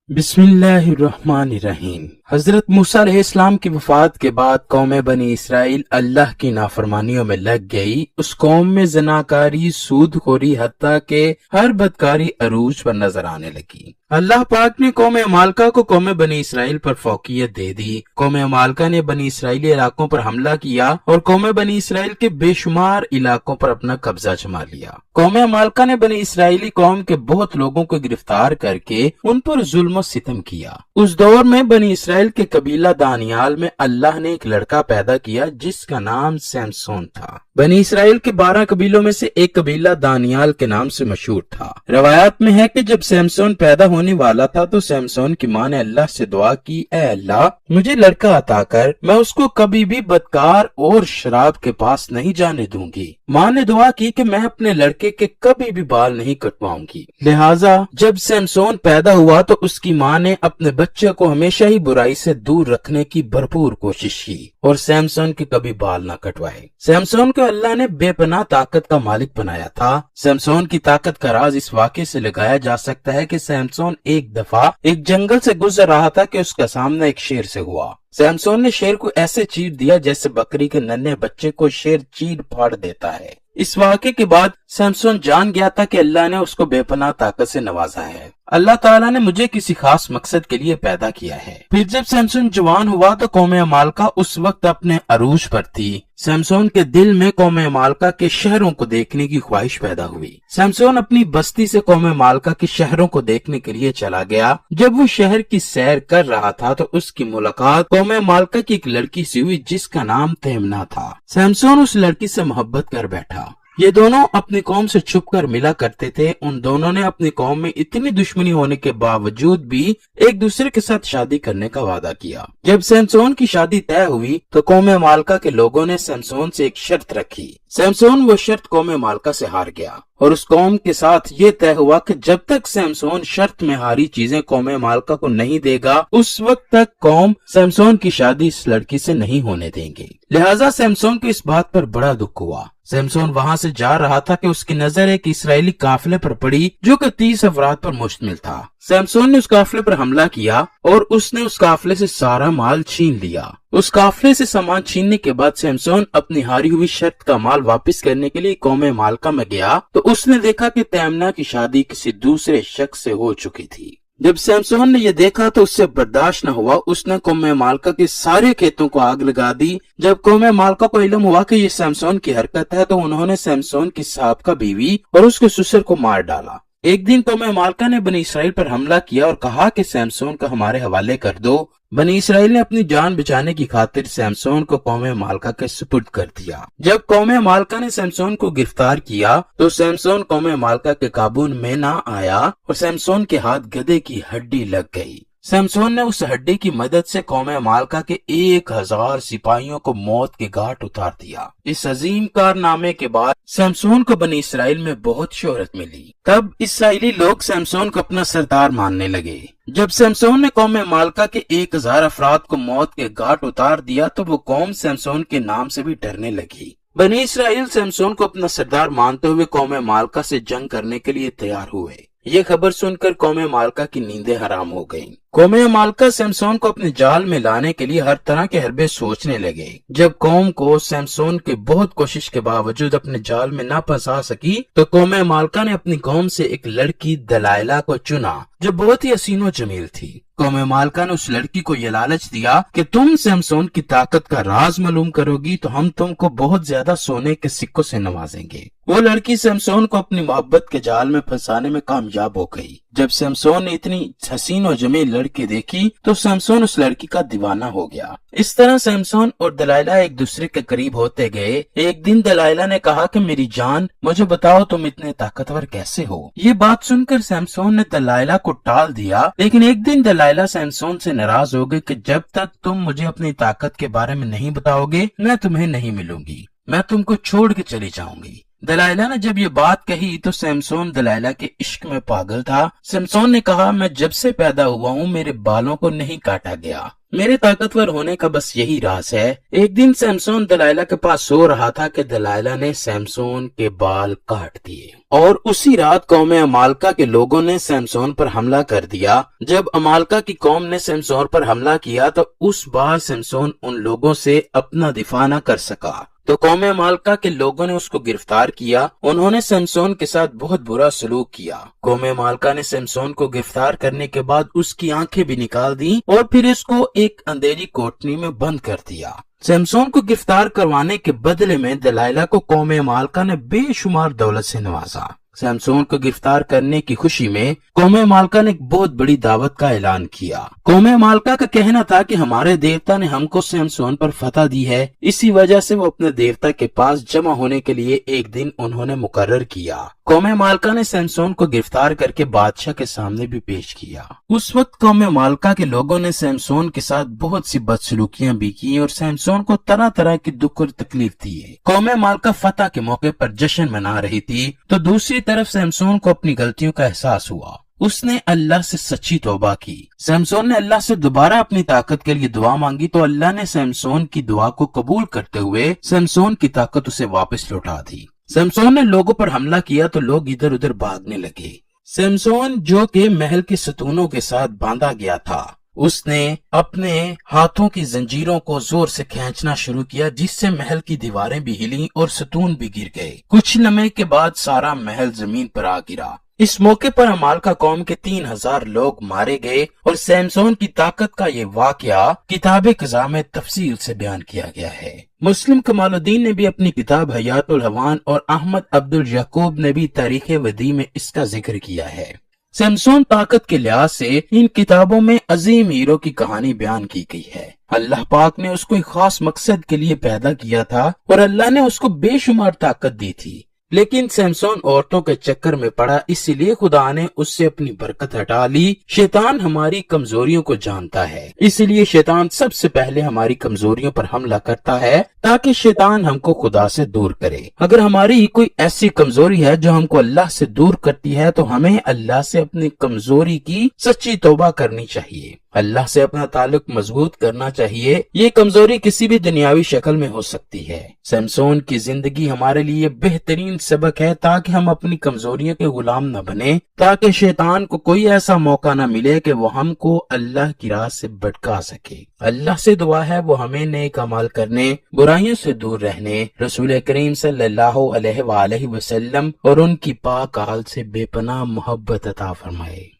بسم اللہ الرحمن الرحیم۔ حضرت موسیٰ علیہ السلام کی وفات کے بعد قوم بنی اسرائیل اللہ کی نافرمانیوں میں لگ گئی۔ اس قوم میں زناکاری، سود خوری، حتیٰ کہ ہر بدکاری عروج پر نظر آنے لگی۔ اللہ پاک نے قوم عمالقہ کو قوم بنی اسرائیل پر فوقیت دے دی۔ قوم عمالقہ نے بنی اسرائیلی علاقوں پر حملہ کیا اور قوم بنی اسرائیل کے بے شمار علاقوں پر اپنا قبضہ جما لیا۔ قوم عمالقہ نے بنی اسرائیلی قوم کے بہت لوگوں کو گرفتار کر کے ان پر ظلم و ستم کیا۔ اس دور میں بنی اسرائیل کے قبیلہ دانیال میں اللہ نے ایک لڑکا پیدا کیا جس کا نام سمسون تھا۔ بنی اسرائیل کے 12 قبیلوں میں سے ایک قبیلہ دانیال کے نام سے مشہور تھا۔ روایات میں ہے کہ جب سمسون پیدا ہونے والا تھا تو سمسون کی ماں نے اللہ سے دعا کی، اے اللہ مجھے لڑکا عطا کر، میں اس کو کبھی بھی بدکار اور شراب کے پاس نہیں جانے دوں گی۔ ماں نے دعا کی کہ میں اپنے لڑکے کے کبھی بھی بال نہیں کٹواؤں گی۔ لہٰذا جب سمسون پیدا ہوا تو اس کی ماں نے اپنے بچے کو ہمیشہ ہی برائی سے دور رکھنے کی بھرپور کوشش کی اور سمسون کے کبھی بال نہ کٹوائے۔ سمسون کو اللہ نے بے پناہ طاقت کا مالک بنایا تھا۔ سمسون کی طاقت کا راز اس واقعے سے لگایا جا سکتا ہے کہ سمسون ایک دفعہ ایک جنگل سے گزر رہا تھا کہ اس کا سامنا ایک شیر سے ہوا۔ سمسون نے شیر کو ایسے چیر دیا جیسے بکری کے ننھے بچے کو شیر چیر پھاڑ دیتا ہے۔ اس واقعے کے بعد سمسون جان گیا تھا کہ اللہ نے اس کو بے پناہ طاقت سے نوازا ہے۔ اللہ تعالیٰ نے مجھے کسی خاص مقصد کے لیے پیدا کیا ہے۔ پھر جب سمسون جوان ہوا تو قوم عمالقہ اس وقت اپنے عروج پر تھی۔ سمسون کے دل میں قوم عمالقہ کے شہروں کو دیکھنے کی خواہش پیدا ہوئی۔ سمسون اپنی بستی سے قوم عمالقہ کے شہروں کو دیکھنے کے لیے چلا گیا۔ جب وہ شہر کی سیر کر رہا تھا تو اس کی ملاقات قوم عمالقہ کی ایک لڑکی سے ہوئی جس کا نام تیمنا تھا۔ سمسون اس لڑکی سے محبت کر بیٹھا۔ یہ دونوں اپنی قوم سے چھپ کر ملا کرتے تھے۔ ان دونوں نے اپنی قوم میں اتنی دشمنی ہونے کے باوجود بھی ایک دوسرے کے ساتھ شادی کرنے کا وعدہ کیا۔ جب سمسون کی شادی طے ہوئی تو قوم عمالقہ کے لوگوں نے سمسون سے ایک شرط رکھی۔ سمسون وہ شرط قوم عمالقہ سے ہار گیا اور اس قوم کے ساتھ یہ طے ہوا کہ جب تک سمسون شرط میں ہاری چیزیں قوم عمالقہ کو نہیں دے گا اس وقت تک قوم سمسون کی شادی اس لڑکی سے نہیں ہونے دیں گے۔ لہٰذا سمسون کو اس بات پر بڑا دکھ ہوا۔ سمسون وہاں سے جا رہا تھا کہ اس کی نظر ایک اسرائیلی قافلے پر پڑی جو کہ 30 افراد پر مشتمل تھا۔ سمسون نے اس قافلے پر حملہ کیا اور اس نے اس قافلے سے سارا مال چھین لیا۔ اس قافلے سے سامان چھیننے کے بعد سمسون اپنی ہاری ہوئی شرط کا مال واپس کرنے کے لیے قوم عمالقہ میں گیا تو اس نے دیکھا کہ تیمنا کی شادی کسی دوسرے شخص سے ہو چکی تھی۔ جب سمسون نے یہ دیکھا تو اس سے برداشت نہ ہوا۔ اس نے قوم عمالقہ کے سارے کھیتوں کو آگ لگا دی۔ جب قوم عمالقہ کو علم ہوا کہ یہ سمسون کی حرکت ہے تو انہوں نے سمسون کی سابقہ بیوی اور اس کے سسر کو مار ڈالا۔ ایک دن قوم عمالقہ نے بنی اسرائیل پر حملہ کیا اور کہا کہ سمسون کو ہمارے حوالے کر دو۔ بنی اسرائیل نے اپنی جان بچانے کی خاطر سمسون کو قوم عمالقہ کے سپرد کر دیا۔ جب قوم عمالقہ نے سمسون کو گرفتار کیا تو سمسون قوم عمالقہ کے قابو میں نہ آیا اور سمسون کے ہاتھ گدھے کی ہڈی لگ گئی۔ سمسون نے اس ہڈی کی مدد سے قوم عمالقہ کے 1000 سپاہیوں کو موت کے گھاٹ اتار دیا۔ اس عظیم کارنامے کے بعد سمسون کو بنی اسرائیل میں بہت شہرت ملی۔ تب اسرائیلی لوگ سمسون کو اپنا سردار ماننے لگے۔ جب سمسون نے قوم عمالقہ کے 1000 افراد کو موت کے گھاٹ اتار دیا تو وہ قوم سمسون کے نام سے بھی ڈرنے لگی۔ بنی اسرائیل سمسون کو اپنا سردار مانتے ہوئے قوم عمالقہ سے جنگ کرنے کے لیے تیار ہوئے۔ یہ خبر سن کر قوم عمالقہ کی نیندیں حرام ہو گئیں۔ قوم عمالقہ سمسون کو اپنے جال میں لانے کے لیے ہر طرح کے حربے سوچنے لگے۔ جب قوم کو سمسون کے بہت کوشش کے باوجود اپنے جال میں نہ پھنسا سکی تو قوم عمالقہ نے اپنی قوم سے ایک لڑکی دلائلہ کو چنا جو بہت ہی حسین و جمیل تھی۔ قوم عمالقہ نے اس لڑکی کو یہ لالچ دیا کہ تم سمسون کی طاقت کا راز معلوم کرو گی تو ہم تم کو بہت زیادہ سونے کے سکوں سے نوازیں گے۔ وہ لڑکی سمسون کو اپنی محبت کے جال میں پھنسانے میں کامیاب ہو گئی۔ جب سمسون نے اتنی حسین و جمیل لڑکی دیکھی تو سمسون اس لڑکی کا دیوانہ ہو گیا۔ اس طرح سمسون اور دلائلہ ایک دوسرے کے قریب ہوتے گئے۔ ایک دن دلائلہ نے کہا کہ میری جان مجھے بتاؤ تم اتنے طاقتور کیسے ہو؟ یہ بات سن کر سمسون نے دلائلہ کو ٹال دیا، لیکن ایک دن دلائلہ سمسون سے ناراض ہو گئی کہ جب تک تم مجھے اپنی طاقت کے بارے میں نہیں بتاؤ گے میں تمہیں نہیں ملوں گی، میں تم کو چھوڑ کے چلی جاؤں گی۔ دلائلہ نے جب یہ بات کہی تو سمسون دلائلہ کے عشق میں پاگل تھا۔ سمسون نے کہا میں جب سے پیدا ہوا ہوں میرے بالوں کو نہیں کاٹا گیا میرے طاقتور ہونے کا بس یہی راز ہے۔ ایک دن سیمسون دلائلہ کے پاس سو رہا تھا کہ دلائلہ نے سیمسون کے بال کاٹ دیے، اور اسی رات قوم عمالقہ کے لوگوں نے سیمسون پر حملہ کر دیا۔ جب عمالقہ کی قوم نے سیمسون پر حملہ کیا تو اس بار سیمسون ان لوگوں سے اپنا دفاع نہ کر سکا، تو قوم عمالقہ کے لوگوں نے اس کو گرفتار کیا۔ انہوں نے سیمسون کے ساتھ بہت برا سلوک کیا۔ قوم عمالقہ نے سیمسون کو گرفتار کرنے کے بعد اس کی آنکھیں بھی نکال دی اور پھر اس کو ایک اندھیری کوٹھری میں بند کر دیا۔ سیمسون کو گرفتار کروانے کے بدلے میں دلائلہ کو قوم عمالقہ نے بے شمار دولت سے نوازا۔ سیمسون کو گرفتار کرنے کی خوشی میں قوم عمالقہ نے ایک بہت بڑی دعوت کا اعلان کیا۔ قوم عمالقہ کا کہنا تھا کہ ہمارے دیوتا نے ہم کو سیمسون پر فتح دی ہے، اسی وجہ سے وہ اپنے دیوتا کے پاس جمع ہونے کے لیے ایک دن انہوں نے مقرر کیا۔ قوم عمالقہ نے سیمسون کو گرفتار کر کے بادشاہ کے سامنے بھی پیش کیا۔ اس وقت قوم عمالقہ کے لوگوں نے سیمسون کے ساتھ بہت سی بدسلوکیاں بھی کی اور سیمسون کو طرح طرح کی دکھ اور تکلیف دی ہے۔ قوم عمالقہ فتح کے موقع پر جشن منا رہی تھی تو دوسری طرف سیمسون کو اپنی غلطیوں کا احساس ہوا۔ اس نے اللہ سے سچی توبہ کی۔ سیمسون نے اللہ سے دوبارہ اپنی طاقت کے لیے دعا مانگی تو اللہ نے سیمسون کی دعا کو قبول کرتے ہوئے سیمسون کی طاقت اسے واپس لوٹا دی۔ سیمسون نے لوگوں پر حملہ کیا تو لوگ ادھر ادھر بھاگنے لگے۔ سیمسون جو کہ محل کے ستونوں کے ساتھ باندھا گیا تھا، اس نے اپنے ہاتھوں کی زنجیروں کو زور سے کھینچنا شروع کیا، جس سے محل کی دیواریں بھی ہلیں اور ستون بھی گر گئے۔ کچھ لمحے کے بعد سارا محل زمین پر آ گرا۔ اس موقع پر عمالقہ قوم کے 3000 لوگ مارے گئے اور سیمسون کی طاقت کا یہ واقعہ کتاب قضاء میں تفصیل سے بیان کیا گیا ہے۔ مسلم کمال الدین نے بھی اپنی کتاب حیات الحیوان اور احمد عبد الیعقوب نے بھی تاریخ ودیع میں اس کا ذکر کیا ہے۔ سیمسون طاقت کے لحاظ سے ان کتابوں میں عظیم ہیرو کی کہانی بیان کی گئی ہے۔ اللہ پاک نے اس کو ایک خاص مقصد کے لیے پیدا کیا تھا اور اللہ نے اس کو بے شمار طاقت دی تھی، لیکن سیمسون عورتوں کے چکر میں پڑا، اس لیے خدا نے اس سے اپنی برکت ہٹا لی۔ شیطان ہماری کمزوریوں کو جانتا ہے، اس لیے شیطان سب سے پہلے ہماری کمزوریوں پر حملہ کرتا ہے تاکہ شیطان ہم کو خدا سے دور کرے۔ اگر ہماری کوئی ایسی کمزوری ہے جو ہم کو اللہ سے دور کرتی ہے تو ہمیں اللہ سے اپنی کمزوری کی سچی توبہ کرنی چاہیے، اللہ سے اپنا تعلق مضبوط کرنا چاہیے۔ یہ کمزوری کسی بھی دنیاوی شکل میں ہو سکتی ہے۔ سیمسون کی زندگی ہمارے لیے بہترین سبق ہے تاکہ ہم اپنی کمزوریوں کے غلام نہ بنیں، تاکہ شیطان کو کوئی ایسا موقع نہ ملے کہ وہ ہم کو اللہ کی راہ سے بھٹکا سکے۔ اللہ سے دعا ہے وہ ہمیں نیک اعمال کرنے، برائیوں سے دور رہنے، رسول کریم صلی اللہ علیہ وآلہ وسلم اور ان کی پاک آل سے بے پناہ محبت عطا فرمائے۔